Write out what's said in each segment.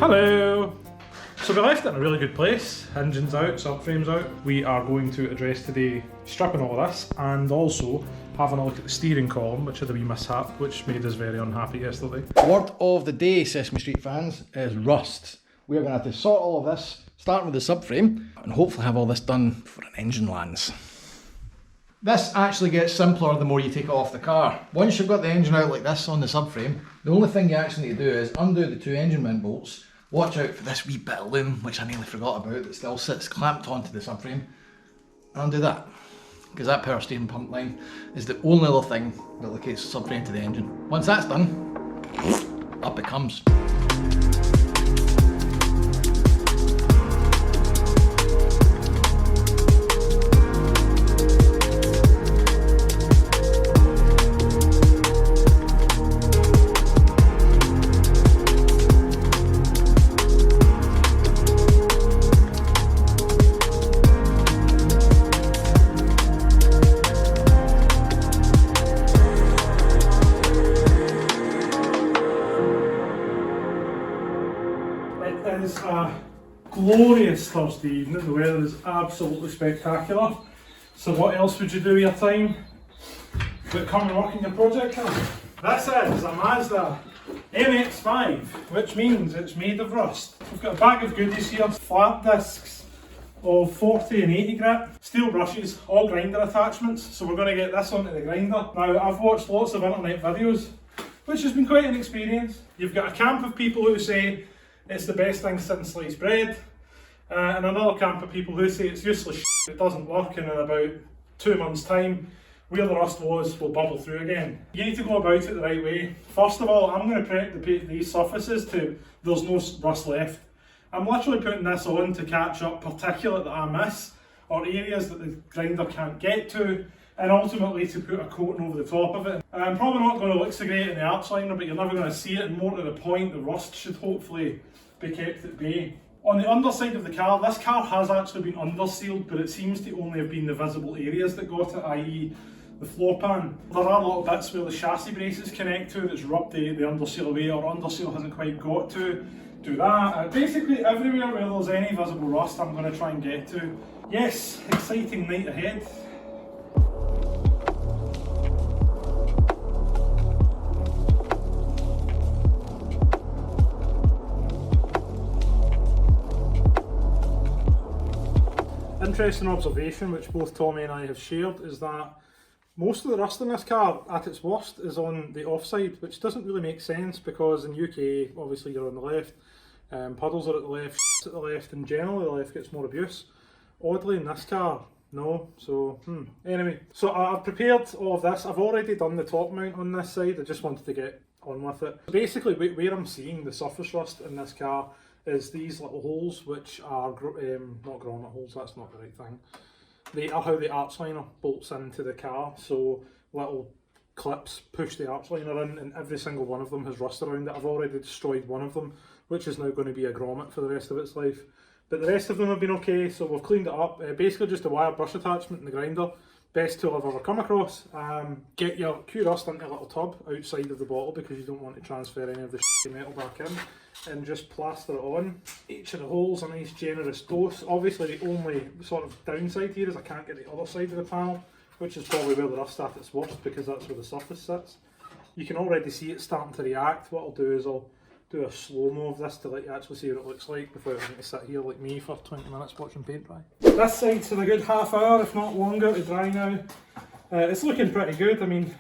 Hello! So we left it in a really good place. Engines out, subframes out. We are going to address today stripping all of this and also having a look at the steering column, which had a wee mishap, which made us very unhappy yesterday. Word of the day, Sesame Street fans, is rust. We're going to have to sort all of this, starting with the subframe, and hopefully have all this done before an engine lands. This actually gets simpler the more you take it off the car. Once you've got the engine out like this on the subframe, the only thing you actually need to do is undo the two engine mount bolts. Watch out for this wee bit of loom, which I nearly forgot about, that still sits clamped onto the subframe. And undo that, because that power steering pump line is the only other thing that locates the subframe to the engine. Once that's done, up it comes. It is a glorious Thursday evening. The weather is absolutely spectacular. So what else would you do with your time but come and work in your project car? This is a Mazda MX5, which means it's made of rust. We've got a bag of goodies here, flat discs of 40 and 80 grit, steel brushes, all grinder attachments, so we're going to get this onto the grinder. Now, I've watched lots of internet videos, which has been quite an experience. You've got a camp of people who say it's the best thing since sliced bread, and another camp of people who say it's useless shit, it doesn't work, and in about 2 months' time, where the rust was will bubble through again. You need to go about it the right way. First of all, I'm going to prep these surfaces to there's no rust left. I'm literally putting this on to catch up particulate that I miss, or areas that the grinder can't get to, and ultimately to put a coating over the top of it. I'm probably not going to look so great in the arch liner, but you're never going to see it, and more to the point, the rust should hopefully be kept at bay. On the underside of the car, this car has actually been undersealed, but it seems to only have been the visible areas that got it, i.e. the floor pan. There are little bits where the chassis braces connect to that's rubbed the underseal away, or underseal hasn't quite got to. Do that. Basically everywhere where there's any visible rust I'm going to try and get to. Yes, exciting night ahead. Interesting observation which both Tommy and I have shared is that most of the rust in this car at its worst is on the offside, which doesn't really make sense because in UK obviously you're on the left, puddles are at the left, at the left, and generally the left gets more abuse. Oddly in this car, no, so anyway. So I've prepared all of this. I've already done the top mount on this side, I just wanted to get on with it. Basically where I'm seeing the surface rust in this car is these little holes, which are not grommet holes, that's not the right thing. They are how the arch liner bolts into the car, so little clips push the arch liner in, and every single one of them has rust around it. I've already destroyed one of them, which is now going to be a grommet for the rest of its life. But the rest of them have been okay, so we've cleaned it up. Basically just a wire brush attachment in the grinder. Best tool I've ever come across. Get your Q-Rust into a little tub outside of the bottle because you don't want to transfer any of the metal back in, and just plaster it on. Each of the holes a nice generous dose. Obviously the only sort of downside here is I can't get the other side of the panel, which is probably where the rust at its worst because that's where the surface sits. You can already see it starting to react. What I'll do is I'll do a slow-mo of this to let you actually see what it looks like before having to sit here like me for 20 minutes watching paint dry. This side's in a good half hour, if not longer, to dry now. It's looking pretty good. I mean,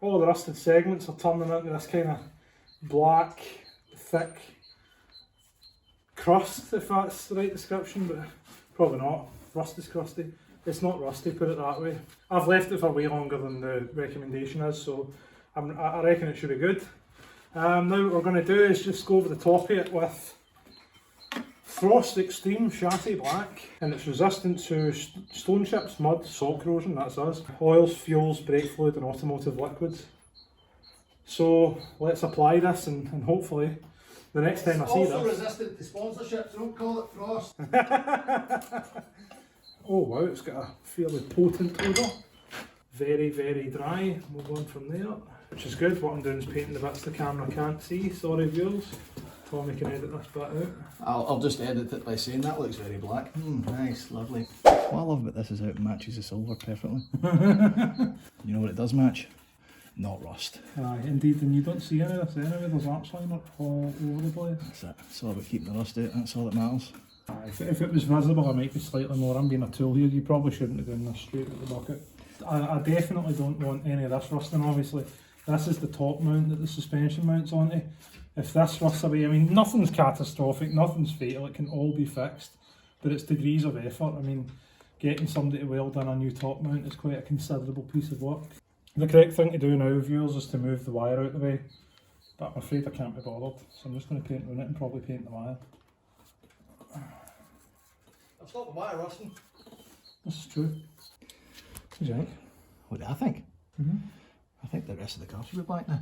all the rusted segments are turning into this kind of black, thick crust, if that's the right description, but probably not. Rust is crusty. It's not rusty, put it that way. I've left it for way longer than the recommendation is, so I reckon it should be good. Now what we're going to do is just go over the top of it with Frost Extreme Chassis Black, and it's resistant to stone chips, mud, salt corrosion, that's us, oils, fuels, brake fluid and automotive liquids. So let's apply this and hopefully the next time I see this... Also resistant to sponsorships, don't call it Frost. Oh wow, it's got a fairly potent odour. Very, very dry. Move on from there. Which is good. What I'm doing is painting the bits the camera can't see. Sorry viewers. Tommy can edit this bit out. I'll just edit it by saying that looks very black. Nice, lovely. What I love about this is how it matches the silver perfectly. You know what it does match? Not rust. Indeed, and you don't see any of this anyway, there's laps line up all over the place. That's it. It's all about keeping the rust out, that's all that matters. If it was visible, I might be slightly more. I'm being a tool here, you probably shouldn't have done this straight at the bucket. I definitely don't want any of this rusting, obviously. This is the top mount that the suspension mounts onto. If this rusts away, I mean, nothing's catastrophic, nothing's fatal, it can all be fixed, but it's degrees of effort. I mean, getting somebody to weld in a new top mount is quite a considerable piece of work. The correct thing to do now, viewers, is to move the wire out of the way, but I'm afraid I can't be bothered, so I'm just going to paint on it and probably paint the wire. I've stopped the wire rusting. This is true. What do you think? What do I think? I think the rest of the car should be black now.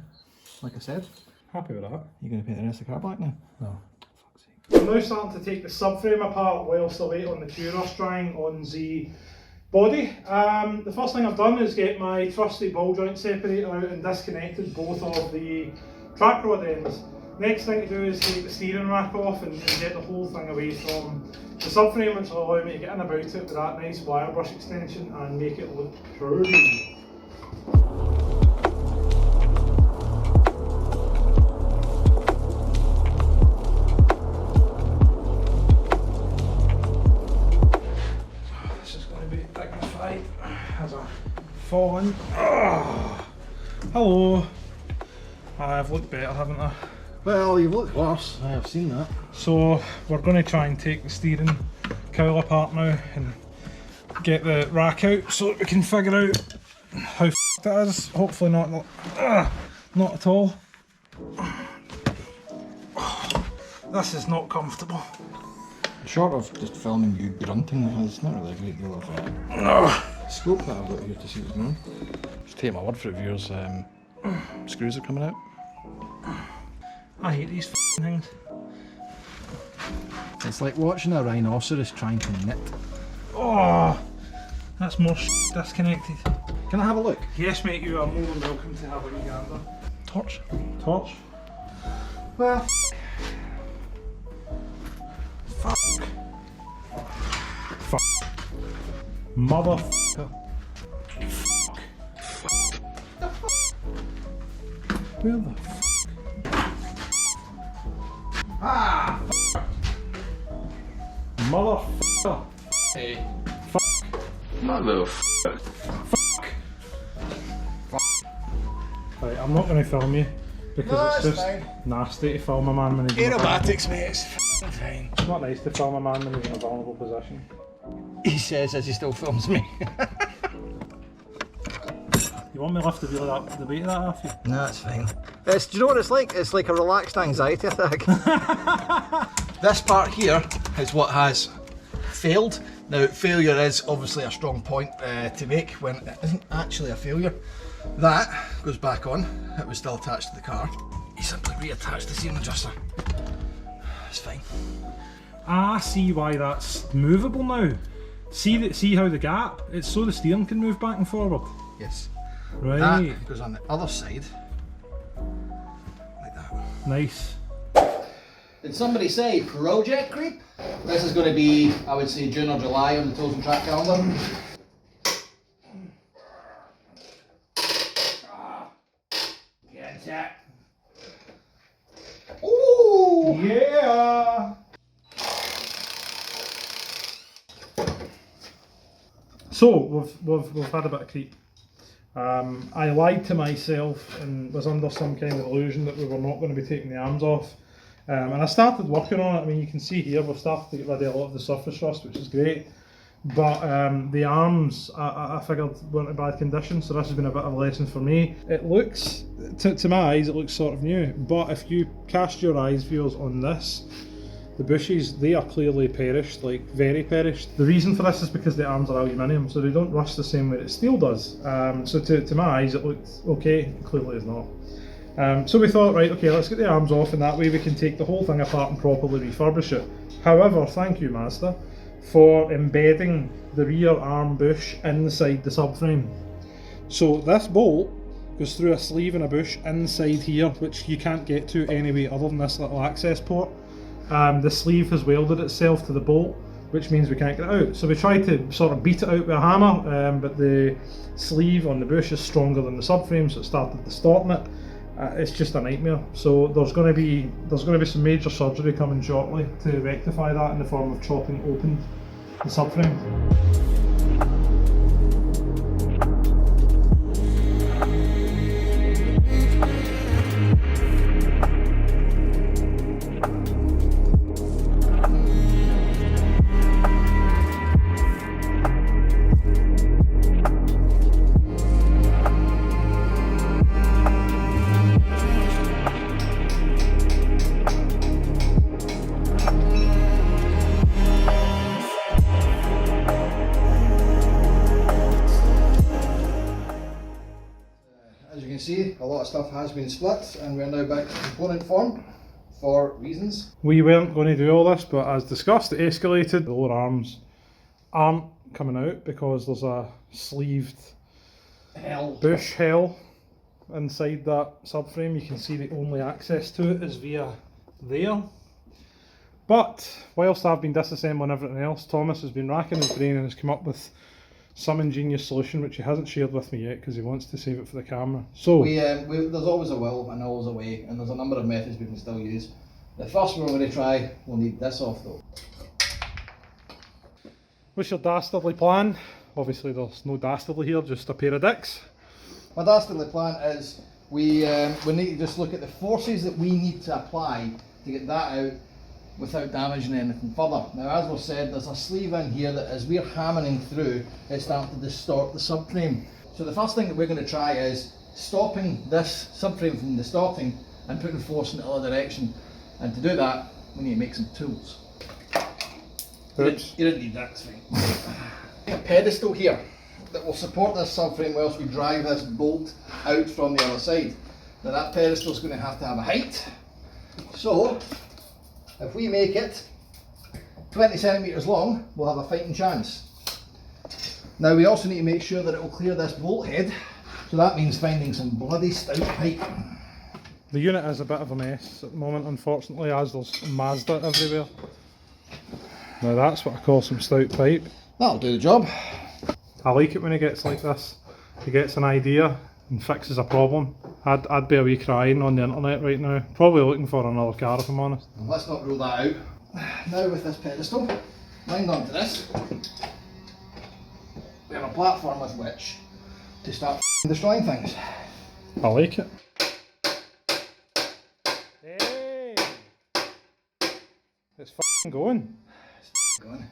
Like I said. Happy with that. You're going to paint the rest of the car black now? No. Fuck's sake. I'm now starting to take the subframe apart whilst I wait on the DeRust drying on the body. The first thing I've done is get my trusty ball joint separator out and disconnected both of the track rod ends. Next thing to do is take the steering rack off and get the whole thing away from the subframe, which will allow me to get in about it with that nice wire brush extension and make it look pretty. As I fall in. Oh, hello. I've looked better, haven't I? Well, you've looked worse. I have seen that. So we're going to try and take the steering cowl apart now and get the rack out so that we can figure out how f***ed it is. Hopefully not at all. This is not comfortable. Short of just filming you grunting, there's not really a great deal of scope that I've got here to see what's going on. Just take my word for it, viewers. Screws are coming out. I hate these things. It's like watching a rhinoceros trying to knit. Oh, that's more disconnected. Can I have a look? Yes, mate, you are more than welcome to have a wee gander. Torch? Torch? Well, Fuck. Fuck. Motherfucker. Fuck. Where the fuck? Ah! Motherfucker. hey. Fuck. Motherfucker. Fuck. Right, I'm not going to film you because No, it's it's just fine. nasty to film a man when he's in a Aerobatics, mate, it's f***ing fine. It's not nice to film a man when he's in a vulnerable position. He says as he still films me. You want me to lift the weight of that off you? No, it's fine. Do you know what it's like? It's like a relaxed anxiety attack. This part here is what has failed. Now, failure is obviously a strong point to make when it isn't actually a failure. That goes back on. It was still attached to the car. You simply reattach the steering adjuster. It's fine. I see why that's movable now. See how the gap? It's so the steering can move back and forward. Yes. Right. That goes on the other side. Like that. Nice. Did somebody say project creep? This is going to be, I would say, June or July on the Tools and Track calendar. Get that. Ooh! Yeah! So, we've had a bit of creep. I lied to myself and was under some kind of illusion that we were not going to be taking the arms off. And I started working on it. I mean, you can see here we've started to get rid of a lot of the surface rust, which is great. But the arms, I figured, weren't in bad condition, so this has been a bit of a lesson for me. It looks, to my eyes, it looks sort of new. But if you cast your eyes, viewers, on this, the bushes, they are clearly perished, like very perished. The reason for this is because the arms are aluminium, so they don't rust the same way that steel does. So to my eyes, it looked okay. Clearly it's not. So we thought, right, okay, let's get the arms off, and that way we can take the whole thing apart and properly refurbish it. However, thank you, Mazda, for embedding the rear arm bush inside the subframe. So this bolt goes through a sleeve and a bush inside here, which you can't get to any way other than this little access port. The sleeve has welded itself to the bolt, which means we can't get it out. So we tried to sort of beat it out with a hammer, but the sleeve on the bush is stronger than the subframe, so it started distorting it. It's just a nightmare. So there's going to be some major surgery coming shortly to rectify that in the form of chopping open the subframe. See, a lot of stuff has been split and we're now back to component form for reasons. We weren't going to do all this, but as discussed, it escalated. The lower arms aren't coming out because there's a sleeved bush hell inside that subframe. You can see the only access to it is via there. But whilst I've been disassembling everything else, Thomas has been racking his brain and has come up with some ingenious solution which he hasn't shared with me yet because he wants to save it for the camera. So there's always a will and always a way, and there's a number of methods we can still use. The first one we're going to try, we'll need this off though. What's your dastardly plan? Obviously there's no dastardly here, just a pair of dicks. My dastardly plan is we need to just look at the forces that we need to apply to get that out without damaging anything further. Now, as was said, there's a sleeve in here that as we're hammering through, it's starting to distort the subframe. So the first thing that we're going to try is stopping this subframe from distorting and putting force in the other direction. And to do that, we need to make some tools. Oops. You don't need that, it's fine. A pedestal here that will support this subframe whilst we drive this bolt out from the other side. Now that pedestal is going to have a height. So, if we make it 20 centimetres long, we'll have a fighting chance. Now we also need to make sure that it will clear this bolt head, so that means finding some bloody stout pipe. The unit is a bit of a mess at the moment, unfortunately, as there's Mazda everywhere. Now that's what I call some stout pipe. That'll do the job. I like it when he gets like this. He gets an idea and fixes a problem. I'd be a wee crying on the internet right now. Probably looking for another car if I'm honest. Let's not rule that out. Now with this pedestal, lined onto this, we have a platform with which to start destroying things. I like it. Hey! It's f***ing going. It's going.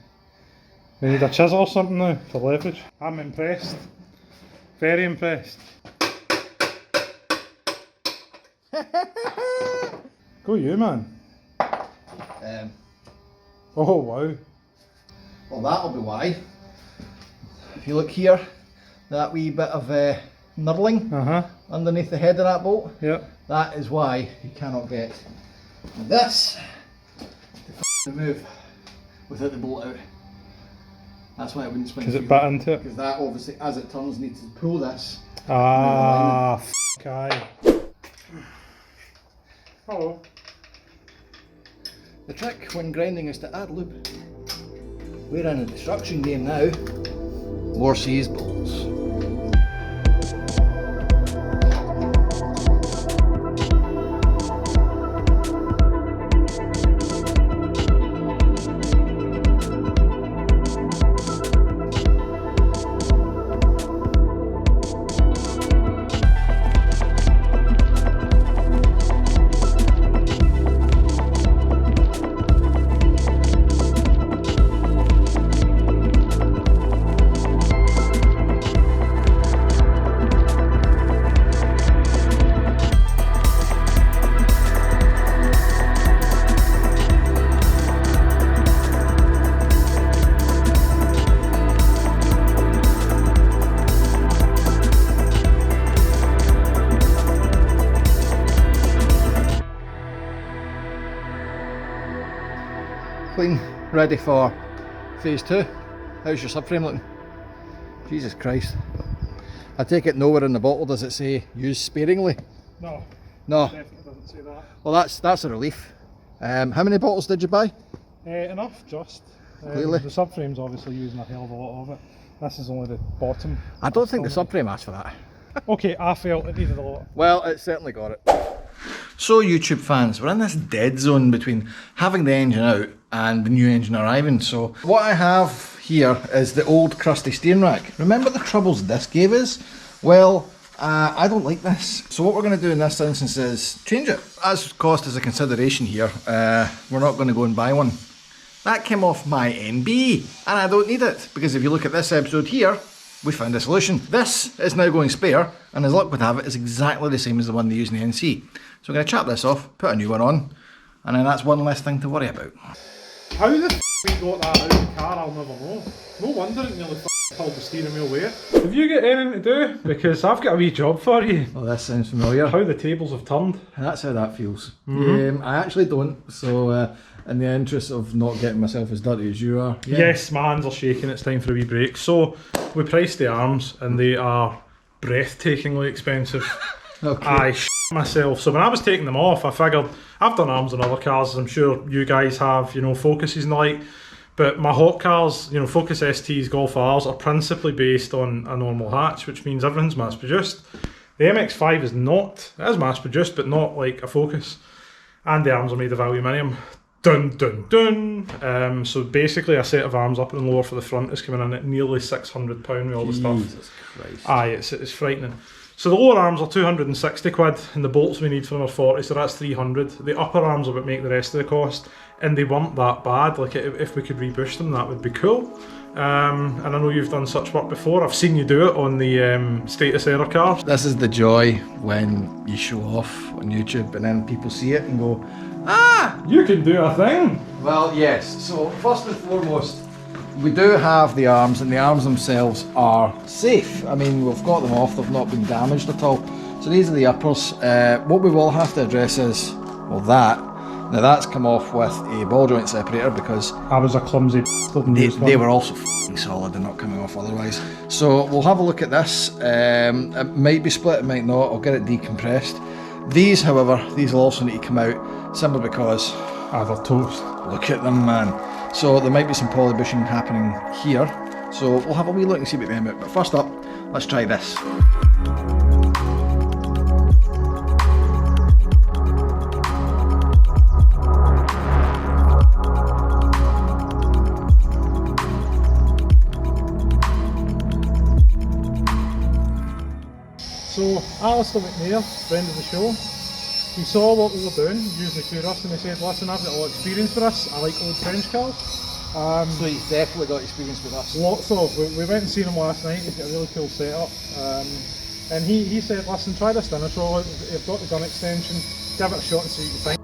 We need a chisel or something now for leverage. I'm impressed. Very impressed. Go you, man. Oh wow. Well, that'll be why. If you look here, that wee bit of knurling underneath the head of that bolt, that is why you cannot get this to move without the bolt out. That's why it wouldn't swing. Because it bit into it? Because that obviously, as it turns, needs to pull this. Ah, f*** aye. Hello. The trick when grinding is to add lube. We're in a destruction game now. More seas bolts. Clean, ready for phase 2. How's your subframe looking? Jesus Christ. I take it nowhere in the bottle does it say use sparingly? No. No. Definitely doesn't say that. Well, that's a relief. How many bottles did you buy? Enough, just. Clearly. The subframe's obviously using a hell of a lot of it. This is only the bottom. I don't think the subframe asked for that. Okay, I felt it needed a lot. Well, it certainly got it. So YouTube fans, we're in this dead zone between having the engine out and the new engine arriving. So what I have here is the old crusty steering rack. Remember the troubles this gave us? Well, I don't like this. So what we're going to do in this instance is change it. As cost is a consideration here, we're not going to go and buy one. That came off my NB and I don't need it, because if you look at this episode here, we found a solution. This is now going spare, and as luck would have it, is exactly the same as the one they use in the NC. So I'm going to chop this off, put a new one on, and then that's one less thing to worry about. How the f we got that out of the car, I'll never know. No wonder it nearly pulled the steering wheel away. Have you got anything to do? Because I've got a wee job for you. Oh, this sounds familiar. How the tables have turned. That's how that feels. I actually don't, so in the interest of not getting myself as dirty as you are. Yeah. Yes, my hands are shaking, it's time for a wee break. So, we priced the arms and they are breathtakingly expensive. Okay. I myself. So when I was taking them off, I figured, I've done arms on other cars, as I'm sure you guys have, you know, Focuses and the like. But my hot cars, you know, Focus STs, Golf Rs, are principally based on a normal hatch, which means everything's mass produced. The MX5 is not. It is mass produced, but not like a Focus. And the arms are made of aluminium. Dun dun dun. So basically a set of arms up and lower for the front is coming in at nearly £600 with all the stuff. Jesus Christ. Aye, it's frightening. So the lower arms are 260 quid and the bolts we need for them are 40, so that's 300. The upper arms are what make the rest of the cost, and they weren't that bad. Like if we could rebush them, that would be cool. And I know you've done such work before. I've seen you do it on the status error cars. This is the joy when you show off on YouTube and then people see it and go, ah! You can do a thing! Well, yes. So first and foremost, we do have the arms, and the arms themselves are safe. I mean, we've got them off, they've not been damaged at all. So these are the uppers. What we will have to address is, well, that. Now that's come off with a ball joint separator because I was a clumsy they were also f***ing solid and not coming off otherwise. So we'll have a look at this. It might be split, it might not. I'll get it decompressed. These, however, these will also need to come out simply because they're toast. Look at them, man. So there might be some polybushing happening here. So we'll have a wee look and see what they come out. But first up, let's try this. So Alistair McNair, friend of the show, he saw what we were doing using the DeRust and he said, listen, I've got a lot of experience for this, I like old French cars. So he's definitely got experience with us. Lots of. We went and seen him last night, he's got a really cool setup. And he said, listen, try this dinosaur, you've got the gun extension, give it a shot and see what you think.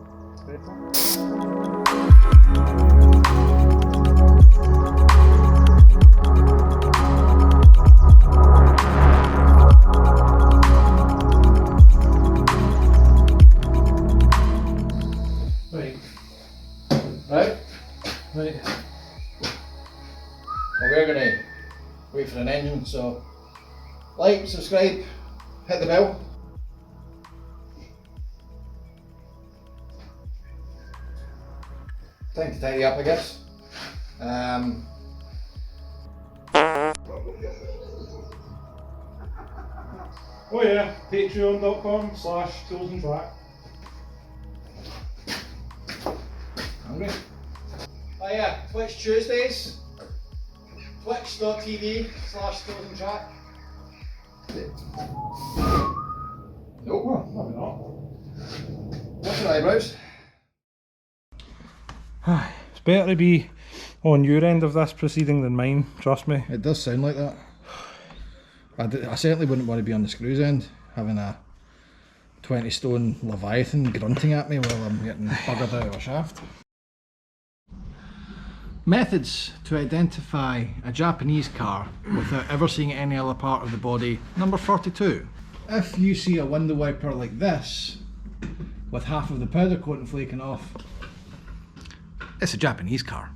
Right. Well, we're going to wait for an engine, so like, subscribe, hit the bell. Time to tidy up, I guess. Oh yeah, patreon.com/toolsandtrack. Hungry? Oh yeah, Twitch Tuesdays, twitch.tv/toolsandtrack. Nope. Oh, maybe not. What's your eyebrows? It's better to be on your end of this proceeding than mine, trust me. It does sound like that. I certainly wouldn't want to be on the screws end, having a 20 stone Leviathan grunting at me while I'm getting buggered out of a shaft. Methods to identify a Japanese car without ever seeing any other part of the body, number 42. If you see a window wiper like this, with half of the powder coating flaking off, it's a Japanese car.